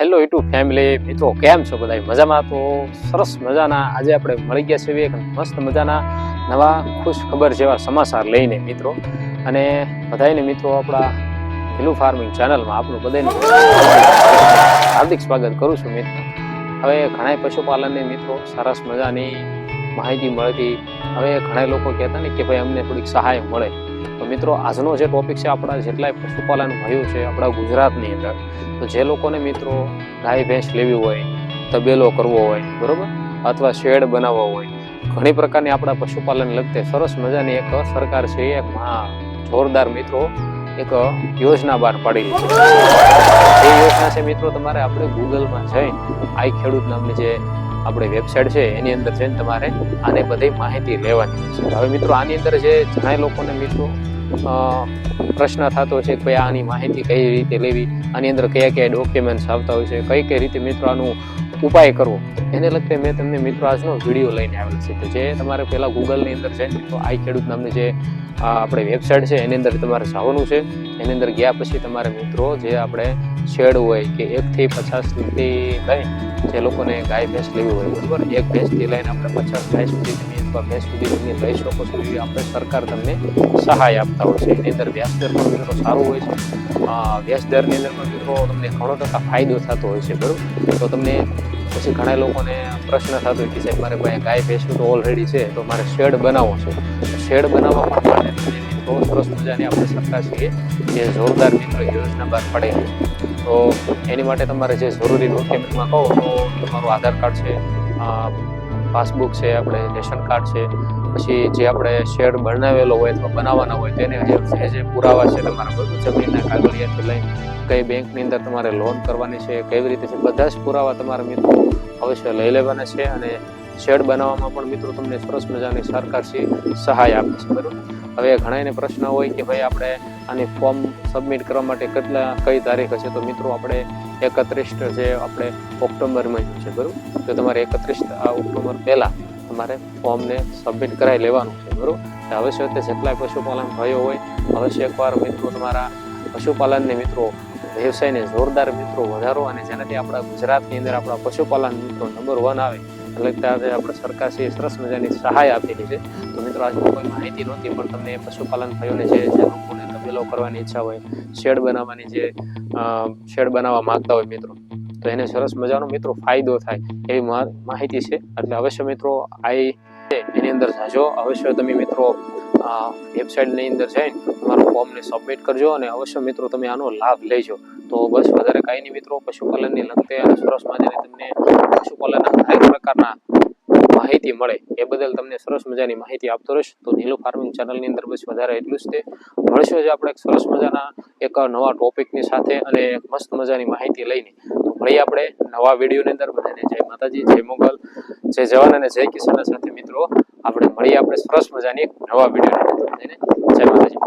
Hello YouTube family મિત્રો, કેમ છો બધા? મજામાં? તો સરસ મજાના આજે આપણે મળી ગયા છીએ એક મસ્ત મજાના નવા ખુશ ખબર જેવા સમાચાર લઈને મિત્રો. અને બધાને મિત્રો આપણા હિલુ ફાર્મિંગ ચેનલમાં આપણું બધાનું હાર્દિક સ્વાગત કરું છું મિત્રો. હવે ઘણા પશુપાલનને મિત્રો સરસ મજાની માહિતી મળતી. હવે ઘણા લોકો કહેતા ને કે ભાઈ અમને થોડીક સહાય મળે. તો મિત્રો આજનો જે ટોપિક છે, આપણા જેટલાય પશુપાલન ભાઈઓ છે આપણા ગુજરાતની અંદર, તો જે લોકોને મિત્રો ગાય ભેંસ લેવી હોય, તબેલો કરવો હોય, બરોબર, અથવા શેડ બનાવવો હોય, ઘણી પ્રકારની આપણા પશુપાલન લગતે સરસ મજાની એક સરકાર છે એક જોરદાર મિત્રો એક યોજના બહાર પાડેલી છે. એ યોજના છે મિત્રો, તમારે આપણે ગૂગલમાં જઈને આઈ ખેડૂત નામની જે આપણે વેબસાઇટ છે એની અંદર જઈને તમારે આને બધી માહિતી લેવાની છે. હવે મિત્રો આની અંદર જે ઘણા લોકોને મિત્રો પ્રશ્ન થતો હોય છે કે ભાઈ આની માહિતી કઈ રીતે લેવી, આની અંદર કયા કયા ડોક્યુમેન્ટ્સ આવતા હોય છે, કઈ રીતે મિત્રો આનું ઉપાય કરવો, એને લગતે મેં તમને મિત્રો આજનો વિડીયો લઈને આવેલ છે. તો જે તમારે પહેલા ગૂગલની અંદર છે મિત્રો આઈ ખેડૂત નામની જે આપણે વેબસાઇટ છે એની અંદર તમારે જવાનું છે. એની અંદર ગયા પછી તમારે મિત્રો જે આપણે શેડ હોય કે 1 થી 50 થી લઈને જે લોકોને ગાય ભેંસ લેવી હોય, બરાબર, એક ભેંસથી લઈને આપણે 50 ગાય સુધી તમે અથવા ભેંસ સુધી તમે લઈ શકો છો, એવી આપણે સરકાર તમને સહાય આપતા હોય છે. એની અંદર વ્યાજદર પણ મિત્રો સારું હોય છે. વ્યાજદરની અંદર પણ મિત્રો તમને ઘણો ટકા ફાયદો થતો હોય છે, બરાબર. તો તમને પછી ઘણા લોકોને પ્રશ્ન થતો હોય કે સાહેબ મારે ભાઈ ગાય ભેંસું તો ઓલરેડી છે, તો મારે શેડ બનાવવો છે. શેડ બનાવવા માટે મિત્રો સરસ મજાની આપણે સરકાર છીએ જે જોરદાર મિત્રો યોજના બહાર પડેલી છે. તો એની માટે તમારે જે જરૂરી ડોક્યુમેન્ટમાં કહો તો તમારું આધાર કાર્ડ છે, પાસબુક છે, આપણે રેશન કાર્ડ છે, પછી જે આપણે શેડ બનાવેલો હોય અથવા બનાવવાના હોય તેને જે પુરાવા છે તમારા, બધું જમીનના કાગળિયાથી લઈને કઈ બેંકની અંદર તમારે લોન કરવાની છે, કેવી રીતે છે, બધા જ પુરાવા તમારા મિત્રો અવશ્ય લઈ લેવાના છે. અને શેડ બનાવવામાં પણ મિત્રો તમને સરસ મજાની સરકાર સહાય આપે છે, બરાબર. હવે ઘણાને પ્રશ્ન હોય કે ભાઈ આપણે આની ફોર્મ સબમિટ કરવા માટે કઈ તારીખ હશે? તો મિત્રો આપણે 31 જે આપણે ઓક્ટોબર મહિનો છે, બરાબર, તો તમારે 31 ઓક્ટોબર પહેલાં તમારે ફોર્મને સબમિટ કરાવી લેવાનું છે, બરાબર. અવશ્ય તે જેટલા પશુપાલન ભાઈઓ હોય અવશ્ય એકવાર મિત્રો તમારા પશુપાલનને મિત્રો વ્યવસાયને જોરદાર મિત્રો વધારો, અને જેનાથી આપણા ગુજરાતની અંદર આપણા પશુપાલન મિત્રો નંબર 1 આવે એટલે આપણે સરકાર છે સરસ મજાની સહાય આપેલી છે. તો મિત્રો આજની કોઈ માહિતી નહોતી, પણ તમને પશુપાલન ભાઈઓને જે લોકોને તબેલો કરવાની ઈચ્છા હોય, શેડ બનાવવાની જે શેડ બનાવવા માંગતા હોય મિત્રો, તો એને સરસ મજાનો મિત્રો ફાયદો થાય એવી માહિતી છે. એટલે અવશ્ય મિત્રો એની અંદર જાજો, અવશ્ય તમે મિત્રો વેબસાઇટની અંદર જઈને તમારા ફોર્મને સબમિટ કરજો અને અવશ્ય મિત્રો તમે આનો લાભ લેજો. તો બસ વધારે કાંઈ નહીં મિત્રો, પશુપાલનની લગતે અને સરસ મજાની તમને પશુપાલનના દરેક પ્રકારના માહિતી મળે એ બદલ તમને સરસ મજાની માહિતી આપતો રહીશ. તો હિલુ ફાર્મિંગ ચેનલની અંદર બસ વધારે એટલું જ તે મળશે જે આપણે સરસ મજાના એક નવા ટોપિકની સાથે અને એક મસ્ત મજાની માહિતી લઈને. તો મળીએ આપણે નવા વિડીયોની અંદર. બધાને જય માતાજી, જય મોગલ, જય જવાન અને જય કિસાન સાથે મિત્રો આપણે મળીએ આપણે સરસ મજાની એક નવા વિડીયોની અંદર. જય માતાજી.